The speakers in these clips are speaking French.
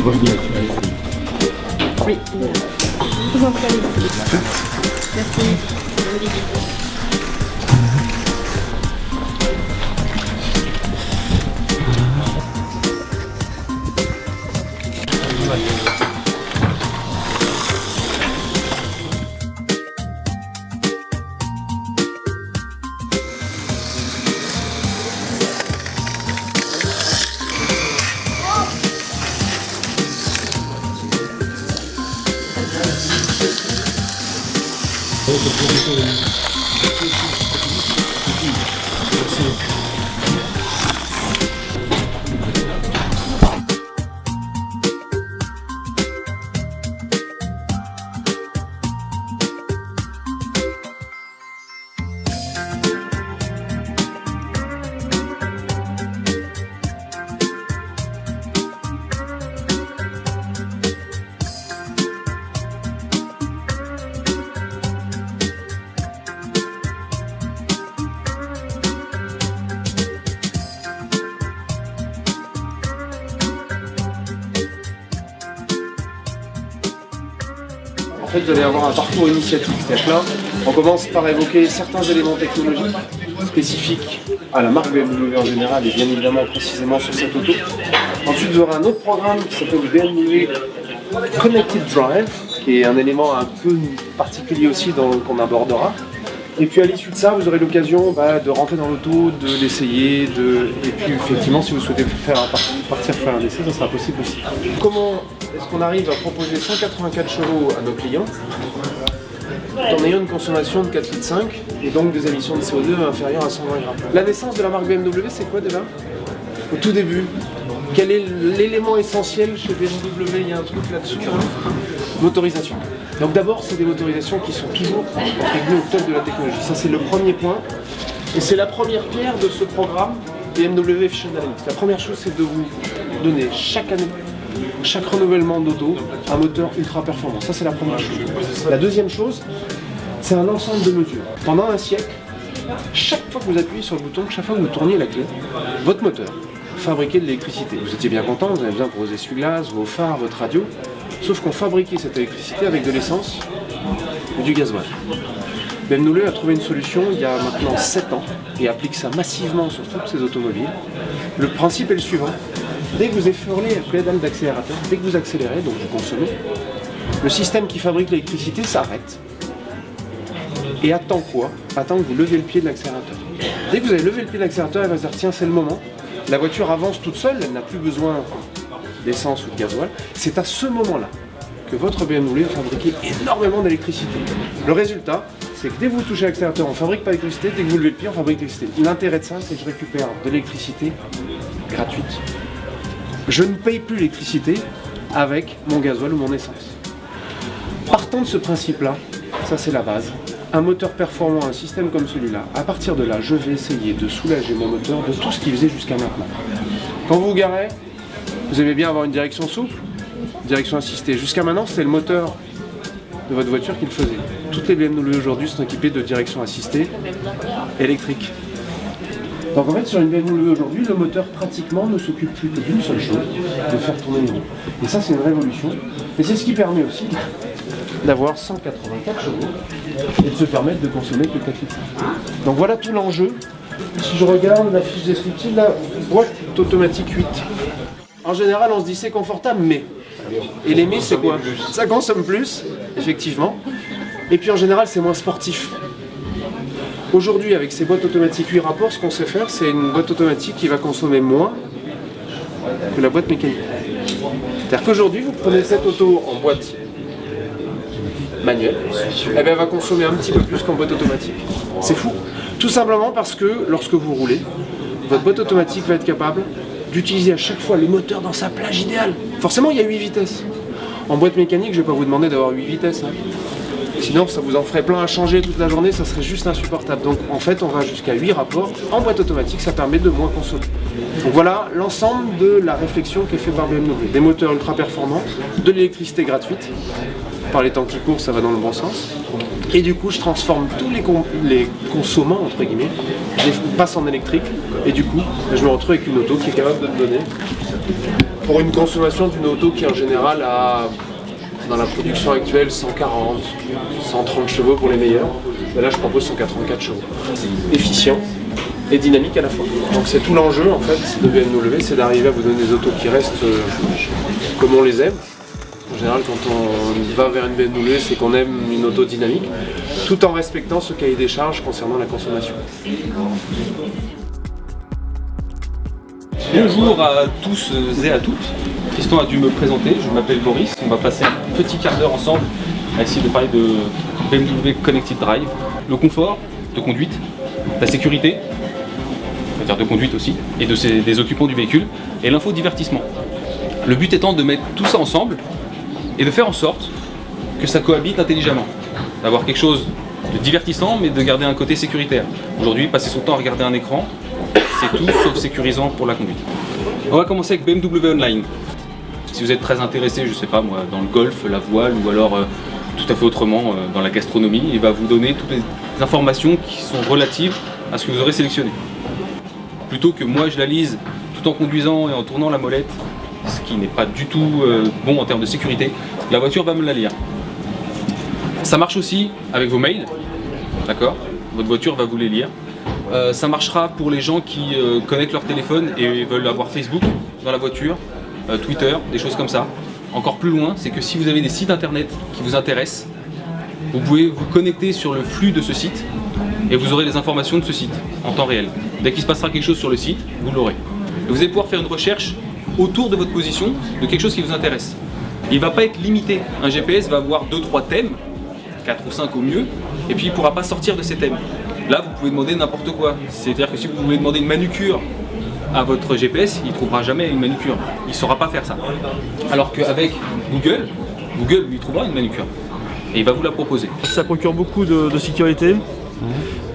Oui. Je vous en prie. Merci. En fait, vous allez avoir un parcours initiatique. C'est-à-dire que là, on commence par évoquer certains éléments technologiques spécifiques à la marque BMW en général et bien évidemment précisément sur cette auto. Ensuite, vous aurez un autre programme qui s'appelle BMW Connected Drive, qui est un élément un peu particulier aussi qu'on abordera. Et puis à l'issue de ça, vous aurez l'occasion de rentrer dans l'auto, de l'essayer, et puis effectivement, si vous souhaitez partir faire un essai, ça sera possible aussi. Comment est-ce qu'on arrive à proposer 184 chevaux à nos clients en ayant une consommation de 4,5 litres et donc des émissions de CO2 inférieures à 120 grammes? La naissance de la marque BMW, c'est quoi déjà? Au tout début, quel est l'élément essentiel chez BMW? Il y a un truc là-dessus, hein? Motorisation. Donc d'abord, c'est des motorisations qui sont toujours intégrées au top de la technologie. Ça, c'est le premier point. Et c'est la première pierre de ce programme BMW Efficient Dynamics. La première chose, c'est de vous donner chaque année, chaque renouvellement d'auto, un moteur ultra performant. Ça, c'est la première chose. La deuxième chose, c'est un ensemble de mesures. Pendant un siècle, chaque fois que vous appuyez sur le bouton, chaque fois que vous tourniez la clé, votre moteur fabriquait de l'électricité. Vous étiez bien content, vous avez besoin pour vos essuie-glaces, vos phares, votre radio. Sauf qu'on fabriquait cette électricité avec de l'essence et du gasoil. BMW a trouvé une solution il y a maintenant 7 ans et applique ça massivement sur toutes ses automobiles. Le principe est le suivant. Dès que vous effleurez la pédale d'accélérateur, dès que vous accélérez, donc vous consommez, le système qui fabrique l'électricité s'arrête et attend quoi? Attend que vous levez le pied de l'accélérateur. Dès que vous avez levé le pied de l'accélérateur, elle va se dire tiens, c'est le moment. La voiture avance toute seule, elle n'a plus besoin d'essence ou de gasoil. C'est à ce moment-là que votre BMW va fabriquer énormément d'électricité. Le résultat, c'est que dès que vous touchez l'accélérateur, on ne fabrique pas d'électricité, dès que vous levez le pied, on fabrique l'électricité. L'intérêt de ça, c'est que je récupère de l'électricité gratuite. Je ne paye plus l'électricité avec mon gasoil ou mon essence. Partant de ce principe-là, ça c'est la base, un moteur performant, un système comme celui-là, à partir de là, je vais essayer de soulager mon moteur de tout ce qu'il faisait jusqu'à maintenant. Quand vous vous garez, vous aimez bien avoir une direction souple, direction assistée. Jusqu'à maintenant, c'était le moteur de votre voiture qui le faisait. Toutes les BMW aujourd'hui sont équipées de direction assistée électrique. Donc en fait, sur une BMW aujourd'hui, le moteur pratiquement ne s'occupe plus que d'une seule chose, de faire tourner les roues. Et ça, c'est une révolution. Et c'est ce qui permet aussi d'avoir 184 chevaux et de se permettre de consommer que 4 litres. Donc voilà tout l'enjeu. Si je regarde la fiche descriptive, la boîte automatique 8. En général, on se dit c'est confortable, mais. Et les mais, c'est quoi? Ça consomme plus, effectivement. Et puis en général, c'est moins sportif. Aujourd'hui, avec ces boîtes automatiques 8 rapports, ce qu'on sait faire, c'est une boîte automatique qui va consommer moins que la boîte mécanique. C'est-à-dire qu'aujourd'hui, vous prenez cette auto en boîte manuelle, elle va consommer un petit peu plus qu'en boîte automatique. C'est fou. Tout simplement parce que lorsque vous roulez, votre boîte automatique va être capable d'utiliser à chaque fois le moteur dans sa plage idéale. Forcément, il y a 8 vitesses. En boîte mécanique, je ne vais pas vous demander d'avoir 8 vitesses. Hein. Sinon, ça vous en ferait plein à changer toute la journée, ça serait juste insupportable. Donc en fait, on va jusqu'à 8 rapports. En boîte automatique, ça permet de moins consommer. Donc voilà l'ensemble de la réflexion qui est faite par BMW. Des moteurs ultra performants, de l'électricité gratuite. Par les temps qui courent, ça va dans le bon sens. Et du coup, je transforme tous les consommants, entre guillemets, je les passe en électrique. Et du coup, je me retrouve avec une auto qui est capable de me donner pour une consommation d'une auto qui en général a, dans la production actuelle, 140, 130 chevaux pour les meilleurs. Et là je propose 184 chevaux. Efficient et dynamique à la fois. Donc c'est tout l'enjeu en fait de BMW, c'est d'arriver à vous donner des autos qui restent comme on les aime. En général, quand on va vers une BMW, c'est qu'on aime une auto dynamique, tout en respectant ce cahier des charges concernant la consommation. Bonjour à tous et à toutes. Tristan a dû me présenter, je m'appelle Boris. On va passer un petit quart d'heure ensemble à essayer de parler de BMW Connected Drive, le confort de conduite, la sécurité, c'est-à-dire de conduite aussi, et des occupants du véhicule, et l'infodivertissement. Le but étant de mettre tout ça ensemble et de faire en sorte que ça cohabite intelligemment. D'avoir quelque chose de divertissant mais de garder un côté sécuritaire. Aujourd'hui, passer son temps à regarder un écran, c'est tout sauf sécurisant pour la conduite. On va commencer avec BMW Online. Si vous êtes très intéressé, je sais pas moi, dans le golf, la voile ou alors tout à fait autrement dans la gastronomie, il va vous donner toutes les informations qui sont relatives à ce que vous aurez sélectionné. Plutôt que moi je la lise tout en conduisant et en tournant la molette, ce qui n'est pas du tout bon en termes de sécurité, la voiture va me la lire. Ça marche aussi avec vos mails, d'accord? Votre voiture va vous les lire. Ça marchera pour les gens qui connectent leur téléphone et veulent avoir Facebook dans la voiture, Twitter, des choses comme ça. Encore plus loin, c'est que si vous avez des sites internet qui vous intéressent, vous pouvez vous connecter sur le flux de ce site et vous aurez les informations de ce site en temps réel. Dès qu'il se passera quelque chose sur le site, vous l'aurez. Vous allez pouvoir faire une recherche autour de votre position de quelque chose qui vous intéresse. Il ne va pas être limité. Un GPS va avoir 2-3 thèmes, 4 ou 5 au mieux, et puis il ne pourra pas sortir de ces thèmes. Là, vous pouvez demander n'importe quoi. C'est-à-dire que si vous voulez demander une manucure à votre GPS, il ne trouvera jamais une manucure. Il ne saura pas faire ça. Alors qu'avec Google, lui trouvera une manucure. Et il va vous la proposer. Ça procure beaucoup de sécurité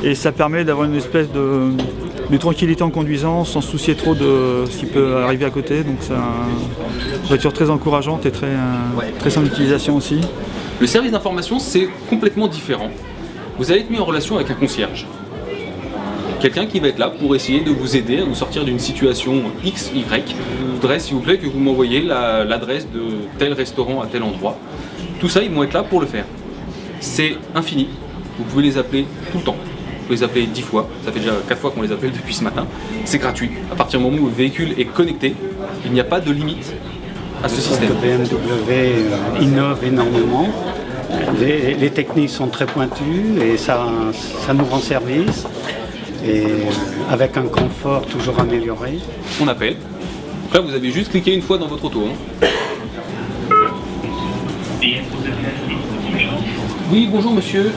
et ça permet d'avoir une espèce de tranquillité en conduisant sans se soucier trop de ce qui peut arriver à côté. Donc c'est une voiture très encourageante et très simple d'utilisation aussi. Le service d'information, c'est complètement différent. Vous allez être mis en relation avec un concierge. Quelqu'un qui va être là pour essayer de vous aider à vous sortir d'une situation X, Y. Je voudrais, s'il vous plaît, que vous m'envoyiez l'adresse de tel restaurant à tel endroit. Tout ça, ils vont être là pour le faire. C'est infini. Vous pouvez les appeler tout le temps. Vous pouvez les appeler 10 fois. Ça fait déjà 4 fois qu'on les appelle depuis ce matin. C'est gratuit. À partir du moment où le véhicule est connecté, il n'y a pas de limite à ce système. BMW innove énormément. Les techniques sont très pointues et ça nous rend service. Et avec un confort toujours amélioré. On appelle. Donc là, vous avez juste cliqué une fois dans votre auto. Oui, bonjour monsieur.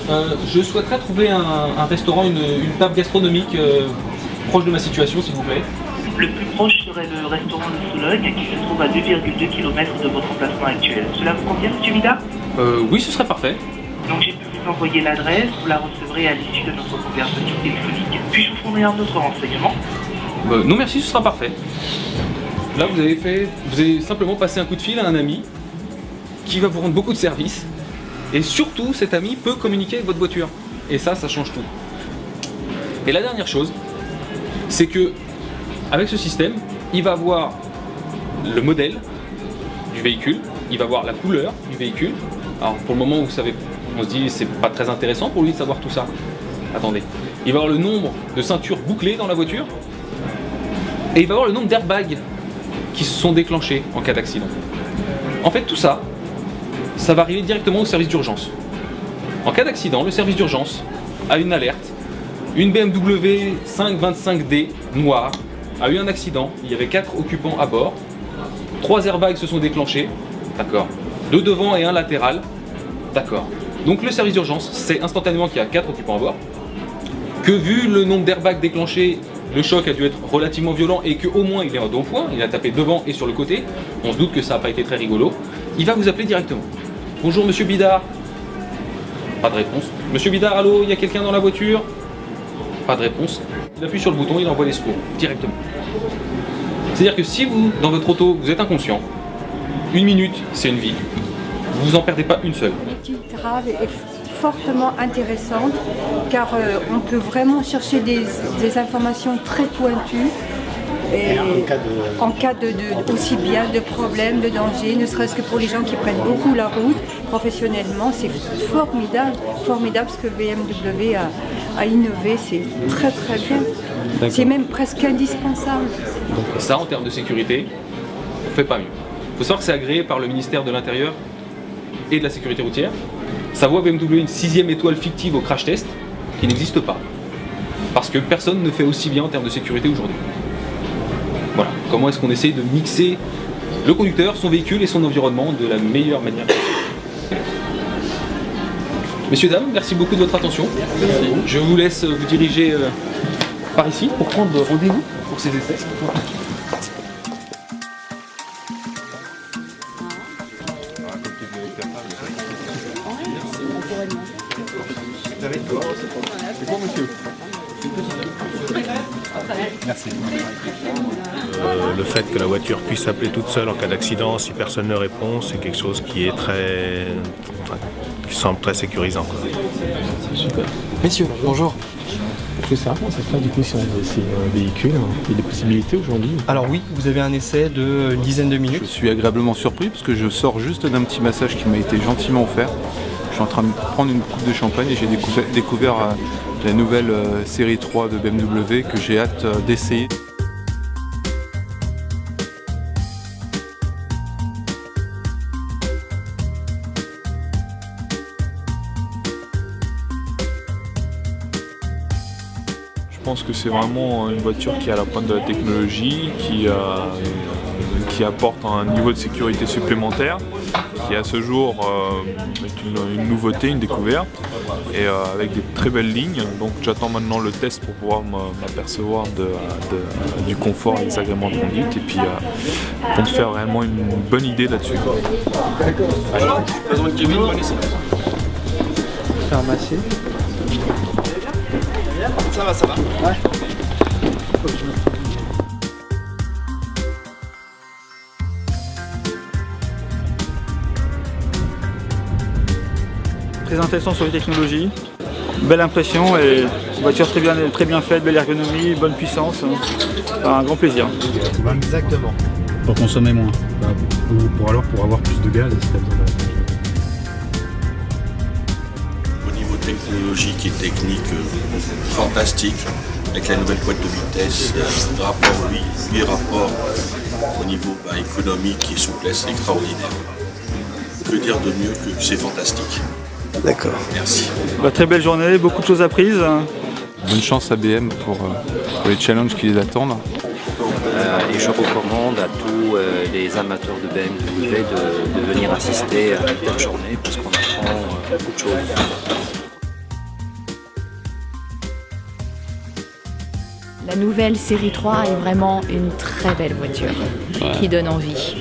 Je souhaiterais trouver un restaurant, une table gastronomique proche de ma situation, s'il vous plaît. Le plus proche serait le restaurant de Sologne, qui se trouve à 2,2 km de votre emplacement actuel. Cela vous convient, monsieur Vida? Oui, ce serait parfait. Donc j'ai pu vous envoyer l'adresse, vous la recevrez à l'issue de notre conversation téléphonique. Puis-je vous fournir un autre renseignement? Non merci, ce sera parfait. Là, vous avez simplement passé un coup de fil à un ami qui va vous rendre beaucoup de services. Et surtout, cet ami peut communiquer avec votre voiture. Et ça change tout. Et la dernière chose, c'est que avec ce système, il va avoir le modèle du véhicule, il va avoir la couleur du véhicule. Alors pour le moment, vous savez, on se dit c'est pas très intéressant pour lui de savoir tout ça. Attendez, il va avoir le nombre de ceintures bouclées dans la voiture et il va avoir le nombre d'airbags qui se sont déclenchés en cas d'accident. En fait, tout ça, ça va arriver directement au service d'urgence. En cas d'accident, le service d'urgence a une alerte. Une BMW 525D noire a eu un accident. Il y avait 4 occupants à bord. 3 airbags se sont déclenchés. D'accord. 2 devant et 1 latéral. D'accord. Donc le service d'urgence sait instantanément qu'il y a 4 occupants à bord. Que vu le nombre d'airbags déclenchés, le choc a dû être relativement violent et qu'au moins il est en deux-point, il a tapé devant et sur le côté. On se doute que ça n'a pas été très rigolo. Il va vous appeler directement. Bonjour monsieur Bidard. Pas de réponse. Monsieur Bidard, allô, il y a quelqu'un dans la voiture? Pas de réponse. Il appuie sur le bouton, il envoie les secours directement. C'est-à-dire que si vous, dans votre auto, vous êtes inconscient, 1 minute, c'est une vie. Vous en perdez pas une seule. L'étude Drive est fortement intéressante car on peut vraiment chercher des informations très pointues Et en cas aussi bien de problèmes, de danger, ne serait-ce que pour les gens qui prennent beaucoup la route, professionnellement, c'est formidable, formidable ce que BMW a innové, c'est très très bien. C'est même presque indispensable. Et ça, en termes de sécurité, on ne fait pas mieux. Il faut savoir que c'est agréé par le ministère de l'Intérieur et de la Sécurité routière. Ça vaut BMW une 6e étoile fictive au crash test qui n'existe pas. Parce que personne ne fait aussi bien en termes de sécurité aujourd'hui. Voilà, comment est-ce qu'on essaye de mixer le conducteur, son véhicule et son environnement de la meilleure manière possible. Messieurs, dames, merci beaucoup de votre attention. Je vous laisse vous diriger par ici pour prendre rendez-vous pour ces essais. C'est bon, monsieur. Merci. Le fait que la voiture puisse appeler toute seule en cas d'accident si personne ne répond, c'est quelque chose qui est qui semble très sécurisant, quoi. Super. Messieurs, bonjour. Je veux savoir comment ça se passe du coup sur ces véhicules. Il y a des possibilités aujourd'hui? Alors oui, vous avez un essai de une dizaine de minutes. Je suis agréablement surpris parce que je sors juste d'un petit massage qui m'a été gentiment offert. Je suis en train de prendre une coupe de champagne et j'ai découvert la nouvelle série 3 de BMW que j'ai hâte d'essayer. Je pense que c'est vraiment une voiture qui est à la pointe de la technologie, qui apporte un niveau de sécurité supplémentaire, qui à ce jour est une nouveauté, une découverte, et avec des très belles lignes. Donc j'attends maintenant le test pour pouvoir m'apercevoir du confort et des agréments de conduite, et puis pour me faire réellement une bonne idée là-dessus. Alors, présente Kevin, bonne essai. Faire masser. Ça va, ça va. Ouais. Présentation sur les technologies, belle impression et voiture très bien faite, belle ergonomie, bonne puissance. Un grand plaisir. Exactement. Pour consommer moins. Pour avoir plus de gaz, c'est Au niveau technologique et technique, fantastique, avec la nouvelle boîte de vitesse, rapport 8 rapports au niveau économique et souplesse extraordinaire. Que dire de mieux que c'est fantastique. D'accord. Merci. Très belle journée, beaucoup de choses apprises. Bonne chance à BM pour les challenges qui les attendent. Et je recommande à tous les amateurs de BMW de venir assister à une telle journée parce qu'on apprend beaucoup de choses. La nouvelle série 3 est vraiment une très belle voiture qui donne envie.